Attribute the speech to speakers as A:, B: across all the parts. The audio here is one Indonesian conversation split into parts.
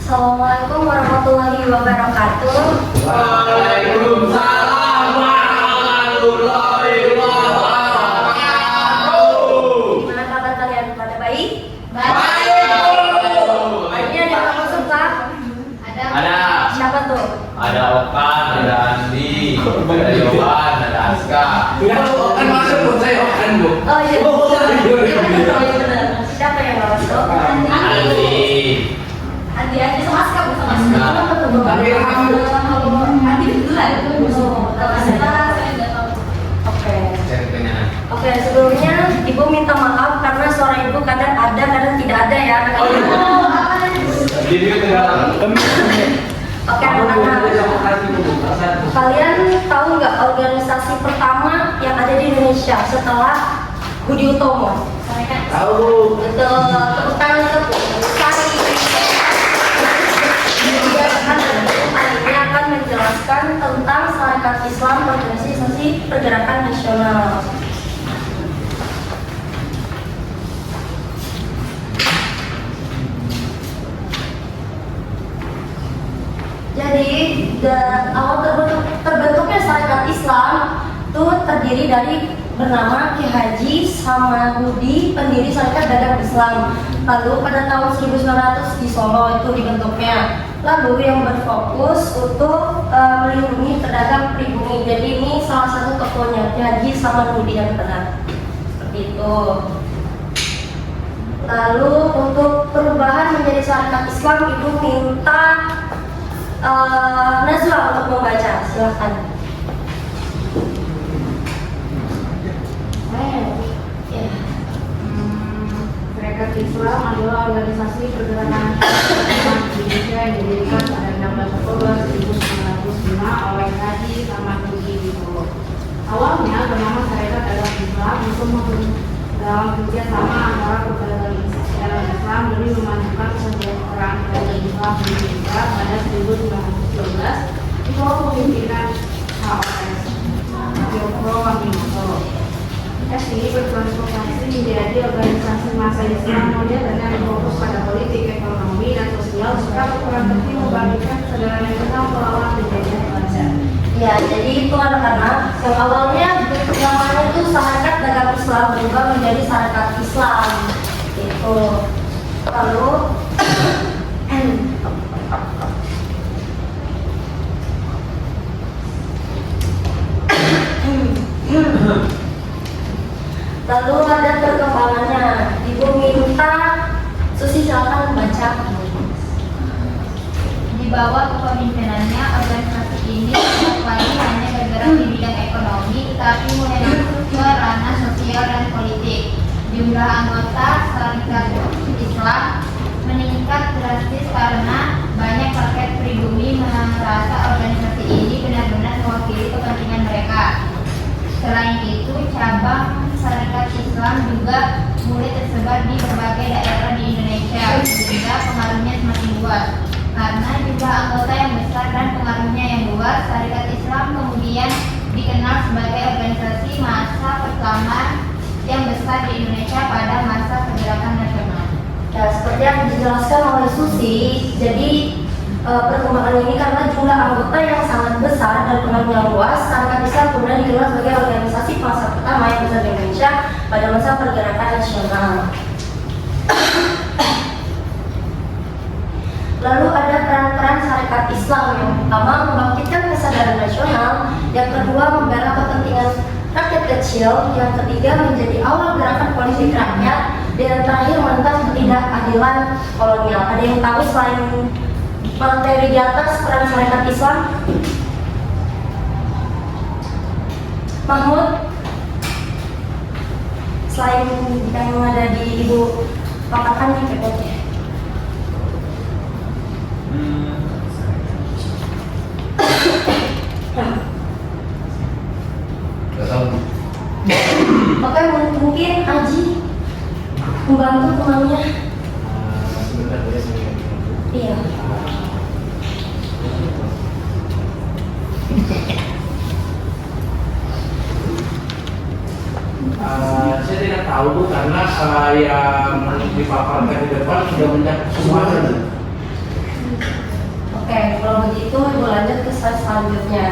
A: Assalamualaikum warahmatullahi wabarakatuh.
B: Waalaikumsalam warahmatullahi wabarakatuh.
A: Gimana kabar kalian? Pada baik?
B: Baik.
A: Ini ada yang masuk Kak?
B: Ada.
A: Siapa tuh?
B: Ada Okan, ada Andi, ada Yohan, ada Aska.
C: Kan masuk pun saya Okan, Bu.
A: Oh iya. Oh iya benar. Siapa yang nggak masuk?
B: Andi.
A: Andi sama Aska bukan Aska. Apa tuh?
C: Tapi kamu.
A: Andi betulan. Oke. Oke, sebelumnya Ibu minta maaf karena suara Ibu kadang ada, kadang tidak ada ya.
B: Jadi tidak.
A: Oke, anak-anak. Kalian tahu nggak organisasi pertama yang ada di Indonesia setelah Budi Utomo?
C: Tahu.
A: Betul. Tepuk tangan untuk Sari. Ini akan menjelaskan tentang Sarekat Islam Organisasi Pergerakan Nasional. Jadi awal terbentuknya Sarekat Islam itu terdiri dari bernama Ki Haji Samanhudi, pendiri Sarekat Dagang Islam. Lalu pada tahun 1900 di Solo itu dibentuknya. Lalu yang berfokus untuk melindungi pedagang pribumi. Jadi ini salah satu tokohnya Ki Haji Samanhudi yang benar. Seperti itu. Lalu untuk perubahan menjadi Sarekat Islam itu minta Nazwa untuk membaca, silahkan.
D: Sarekat Islam adalah organisasi pergerakan Islam di Indonesia yang didirikan pada 16 Oktober 1905 oleh Haji Samanhudi di Solo. Awalnya bernama Sarekat Dagang Islam untuk dalam kerjasama antara pedagang Islam demi memajukan kesejahteraan pedagang Islam di Indonesia pada 1912 di bawah pemimpinan HOS Joko Waminoto. SI bertransformasi menjadi organisasi massa Islam modern yang berfokus pada politik, ekonomi, dan sosial serta berperan penting membangkitkan kesadaran nasional melawan penjajahan Belanda.
A: Ya, jadi itu anak-anak yang awalnya namanya itu Sarekat Dagang Islam berubah menjadi Sarekat Islam. Itu. Lalu lalu ada perkembangannya. Ibu minta Susi silakan baca.
E: Di bawah kepemimpinannya, organisasi ini mulai hanya bergerak di bidang ekonomi, tetapi mulai masuk ke ranah sosial dan politik. Jumlah anggota Sarekat Islam meningkat drastis karena banyak rakyat pribumi merasa organisasi ini benar-benar mewakili kepentingan mereka. Selain itu, cabang Sarekat Islam juga mulai tersebar di berbagai daerah di Indonesia, sehingga pengaruhnya semakin luas. Karena jumlah anggota yang besar dan pengaruhnya yang luas, Sarekat Islam kemudian dikenal sebagai organisasi massa pertama yang besar di Indonesia pada masa pergerakan nasional.
A: Ya, seperti yang dijelaskan oleh Susi, jadi perkembangan ini karena jumlah anggota yang sangat besar dan pengaruh yang luas, Sarekat Islam kemudian dikenal sebagai organisasi massa pertama yang besar di Indonesia pada masa pergerakan nasional. Lalu ada peran-peran Sarekat Islam. Yang pertama, membangkitkan kesadaran nasional. Yang kedua, membela kepentingan rakyat kecil. Yang ketiga, menjadi awal gerakan politik rakyat. Dan yang terakhir, menentang ketidakadilan kolonial. Ada yang tahu selain materi di atas peran Sarekat Islam? Mahmud? Selain yang ada di Ibu paparkan nih PPT. Oke, mungkin Haji membantu temannya.
C: Sebentar ya, saya.
A: Iya.
C: Saya tidak tahu Bu, karena yang dipaparkan di depan sudah mencakup semuanya.
A: Oke, kalau begitu ibu lanjut ke slide selanjutnya.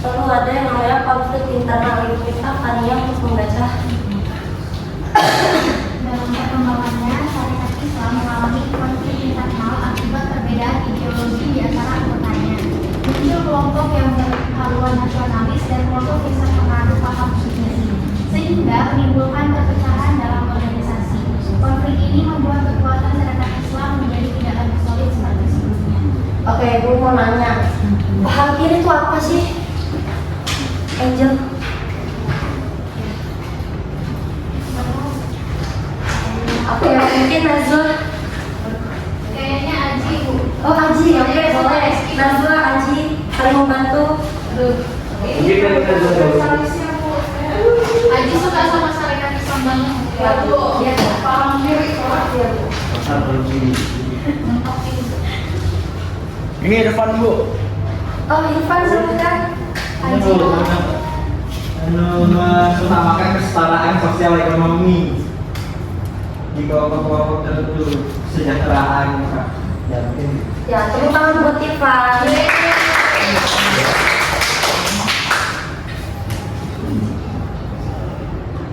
A: Lalu ada yang namanya konflik internal. Ibu minta Fania untuk membaca.
E: Dalam perkembangannya, syariat Islam mengalami konflik internal akibat perbedaan ideologi di antara anggotanya. Muncul kelompok yang berhaluan nasionalis dan kelompok yang mengadu paham sunni, sehingga menimbulkan perpecahan dalam organisasi. Konflik ini membuat kekuatan syariat Islam menjadi tidak lagi solid seperti sebelumnya.
A: Oke, ibu mau nanya, paham kiri itu apa sih? Angel? Apa ya, mungkin Nazwa?
E: Kayaknya Aji, Bu.
A: Oh, Aji, oke, boleh. Nazwa, Aji, saling membantu.
C: Mungkin kan kita juga
E: Aji suka sama syariat Islam banget.
A: Iya, paham kiri itu apa ya, Bu?
C: pasar bersini.
E: Mentok ini.
F: Ini Irfan Bu.
A: Oh, Irfan silakan. Aji.
F: Mengutamakan kesetaraan sosial ekonomi di kelompok-kelompok tertentu, kesejahteraan, ya mungkin.
A: Ya, tepuk tangan buat Irfan.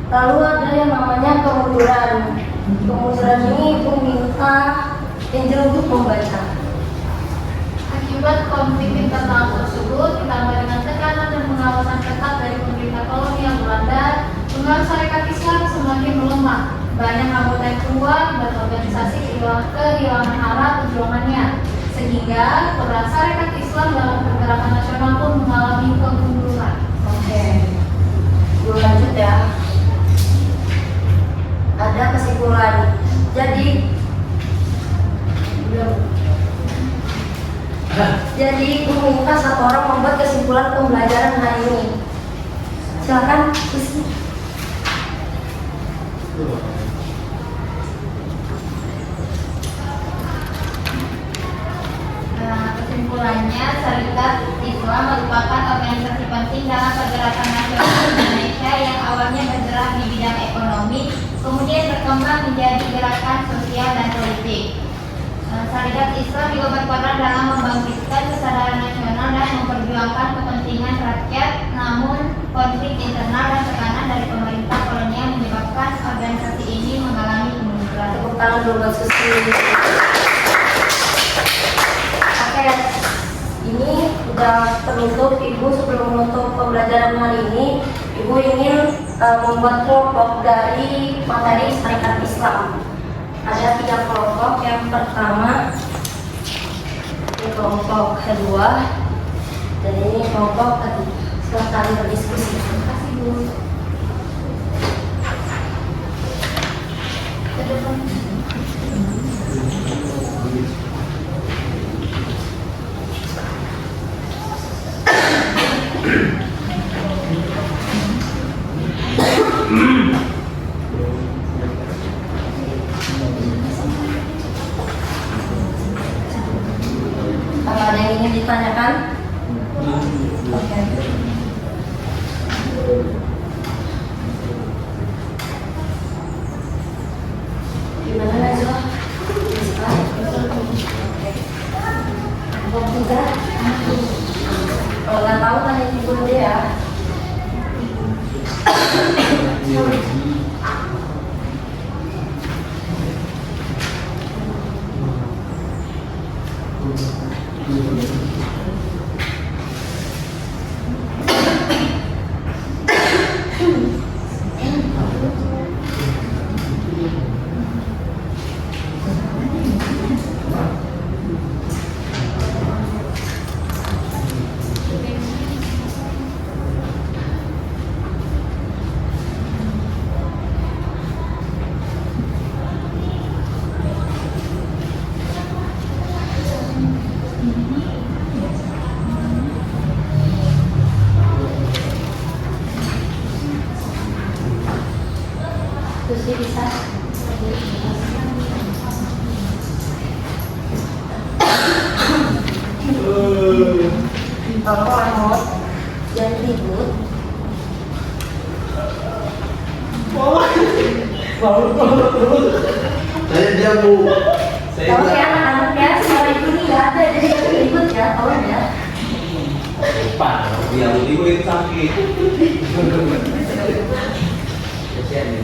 A: Lalu ada yang namanya kemunduran. Kemunduran ini ibu minta Angel untuk membaca.
E: Akibat konflik internal tersebut, ditambah dengan tekanan dan pengawasan ketat dari pemerintah kolonial Belanda, pengaruh syarikat Islam semakin melemah. Banyak anggota yang keluar dan organisasi kehilangan arah perjuangannya, sehingga peran syarikat Islam dalam pergerakan nasional pun mengalami kemunduran.
A: Oke, gue lanjut ya. Ada kesimpulan. Jadi ibu minta satu orang membuat kesimpulan pembelajaran hari ini. Silakan.
E: Kesimpulannya, syarikat Islam merupakan organisasi penting dalam pergerakan nasional Indonesia yang awalnya bergerak di bidang ekonomi, kemudian berkembang menjadi gerakan sosial dan politik. Syarikat Islam juga berperan dalam membangkitkan kesadaran nasional dan memperjuangkan kepentingan rakyat, namun konflik internal dan tekanan dari pemerintah kolonial menyebabkan organisasi ini mengalami kemunduran.
A: Tepuk tangan dulu buat Susi. Oke, ini udah tertutup. Ibu sebelum menutup pembelajaran hari ini, ibu ingin membuat kelompok dari materi syariat Islam. Ada 3 kelompok. Yang pertama, ini kelompok kedua, dan ini kelompok ketiga. Silakan berdiskusi. Terima kasih Bu. Apa ada yang ingin ditanyakan? Oke. Gimana Najwa? Bisa? Oke. Kelompok 3. Kalau nggak tahu tanya ibu aja ya. Tolong Mahmud, jangan ribut.
C: Saya dia Bu.
A: Tolong ya anak-anak ya, suara ibu ini nggak ada, jadi jangan ribut ya, tolong ya.
B: Pak, yang ibu itu sakit. Kasihan nih.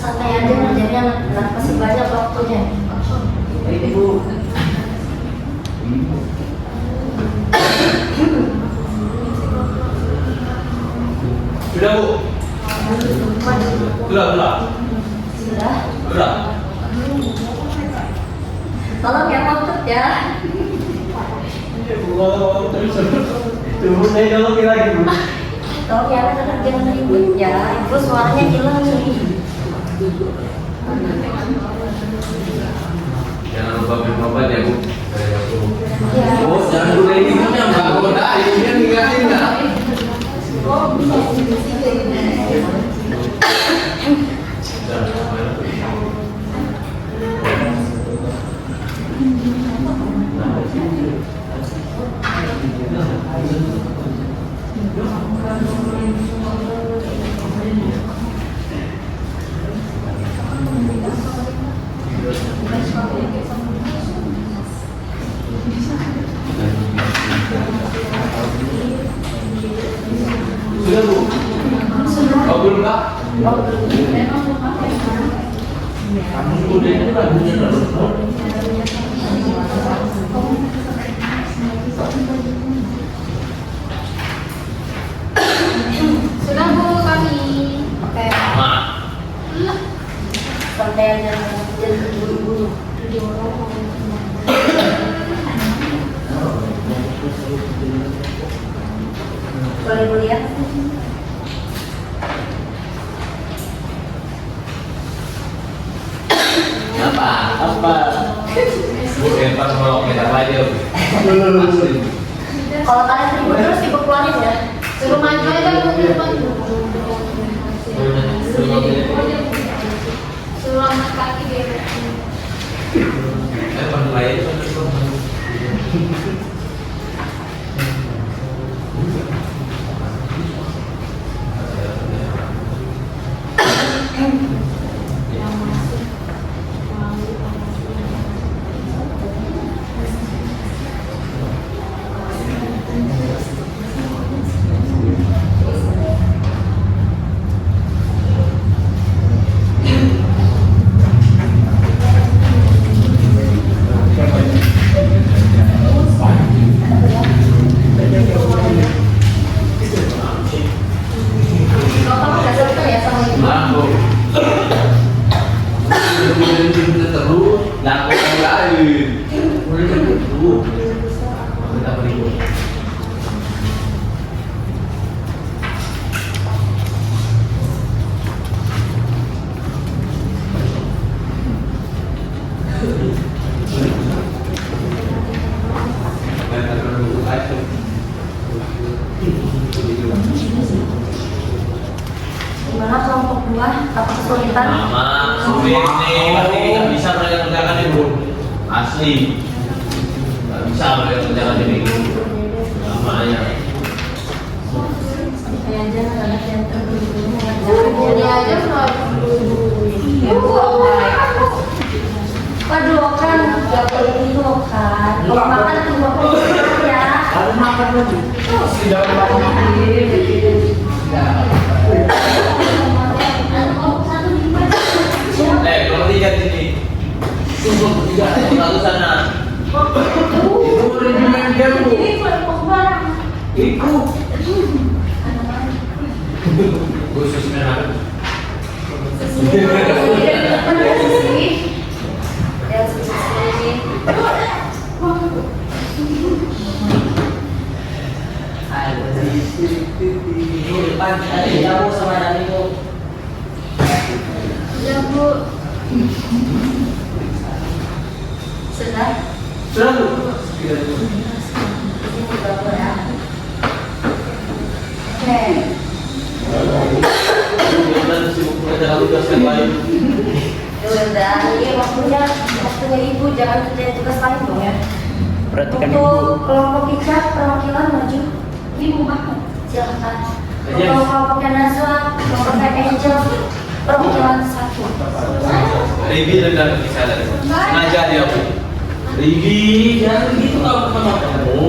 A: Santai aja kerjanya anak-anak, masih banyak waktunya.
C: Ibu.
B: Sudah Bu? Sudah.
A: Sudah.
B: Sudah.
A: Tolong ya Mahmud ya.
F: Tunggu saya dulu lagi Bu.
A: Tolong ya anak-anak jangan ribut ya. Ibu suaranya hilang nih.
B: Jangan lupa minum obat ya Bu.
A: Ya.
C: Oh, jangan dulu ibunya Mbak.
B: Udah, ibunya ninggalin nggak?
C: Sudah Bu.
B: Oh, belum Kak?
C: Kamu udah itu lagunya terus.
E: Sudah Bu kami.
A: Oke.
B: Ma.
A: Santai aja, jangan buru-buru. Boleh Bu lihat?
B: Apa?
C: Apa?
B: Bu, Evan mau kita aja Bu.
A: Kalau kalian ribut terus ibu keluarin ya.
E: Suruh maju aja Bu di depan. Suruh angkat kaki biar.
B: Evan lain.
A: Kalau kamu nggak suka ya sama ibu.
B: Mampu. Kemudian terus, nak orang lain. Kemudian terus. Kita berikut.
A: Gimana kelompok dua? Apa kesulitan?
B: Mama, sulit nih, tapi nggak bisa mereka kerjakan ibu. Asli, nggak bisa mereka kerjakan ini. Namanya.
A: Santai aja anak-anak yang terburu-buru
E: Jadi
A: mengerjakan.
E: aja selalu.
A: Ibu, waduh kan nggak boleh gitu kan. Kalau makan tunggu aku ya.
C: Harus makan lagi.
B: Tidak kalau tiga sini. Tunggu tiga, satu sana.
C: Ibu udah main game Bu. Ibu.
B: Khusus merah.
C: Ibu depan tadi kamu sama Danimu.
E: Sudah Bu.
A: Sudah?
C: Sudah Bu.
A: Ini juga ya. Oke.
B: Dan sibuk mengerjakan tugas yang lain.
A: Udah, ini waktunya ibu, jangan kerjain tugas lain dong ya.
F: Perhatikan
A: Untuk kelompok kita perwakilan maju, ibu Ahmad, silakan.
C: Yes.
A: Untuk kelompoknya Nazwa, kelompoknya Angel, perwakilan 1.
B: Ribi rendah ke saya dari sana. Sengaja dia Bu.
C: Ribi, jangan gitu kamu sama kamu.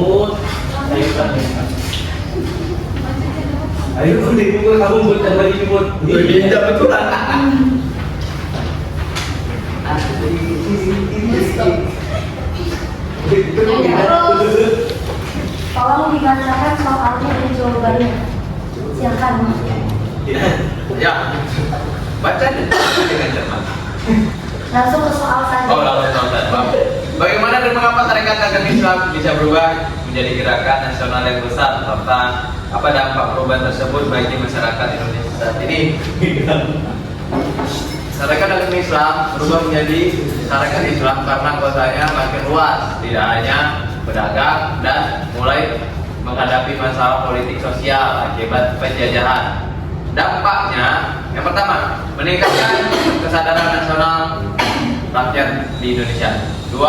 C: Ayo dipukul kamu buat dan lagi buat.
B: Iya betulan.
A: Tolong dibacakan soalnya dan jawabannya. Silakan.
B: Ya. Baca deh dengan cermat.
A: Langsung ke soal saja.
B: Oh, langsung Bang. Bagaimana dan mengapa Tarekat Dagang Islam bisa berubah menjadi gerakan nasional yang besar serta apa dampak perubahan tersebut bagi masyarakat Indonesia saat ini? Tarekat Dagang Islam berubah menjadi Tarekat Islam karena anggotanya makin luas, tidak hanya pedagang dan mulai menghadapi masalah politik sosial akibat penjajahan. Dampaknya, yang pertama, meningkatkan kesadaran nasional rakyat di Indonesia. 2,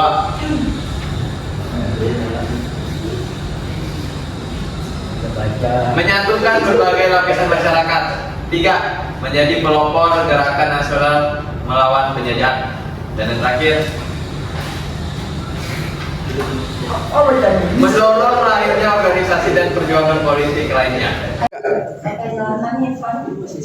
B: menyatukan berbagai lapisan masyarakat. 3, menjadi pelopor gerakan nasional melawan penjajahan. Dan yang terakhir, mendorong lahirnya organisasi dan perjuangan politik lainnya.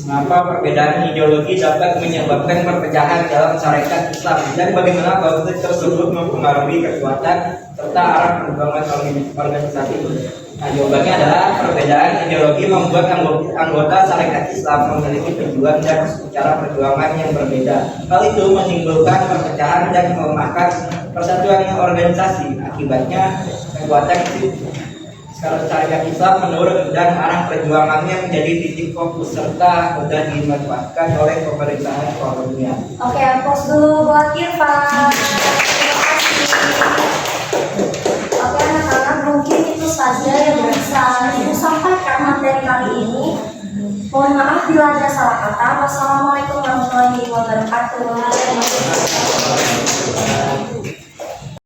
F: Mengapa perbedaan ideologi dapat menyebabkan perpecahan dalam syarikat Islam dan bagaimana konflik tersebut mempengaruhi kekuatan serta arah perkembangan organisasi? Nah, jawabannya adalah perbedaan ideologi membuat anggota syarikat Islam memiliki tujuan dan cara perjuangan yang berbeda. Hal itu menimbulkan perpecahan dan melemahkan persatuan organisasi. Akibatnya kekuatan syarikat Islam menurun dan arah perjuangannya menjadi titik fokus serta mudah dimanfaatkan oleh pemerintahan kolonial.
A: Oke, pos dulu buat Irfan. Terima kasih. Oke anak-anak, mungkin itu saja yang bisa Ibu sampaikan materi kali ini. Mohon maaf bila ada salah kata. Wassalamualaikum warahmatullahi wabarakatuh.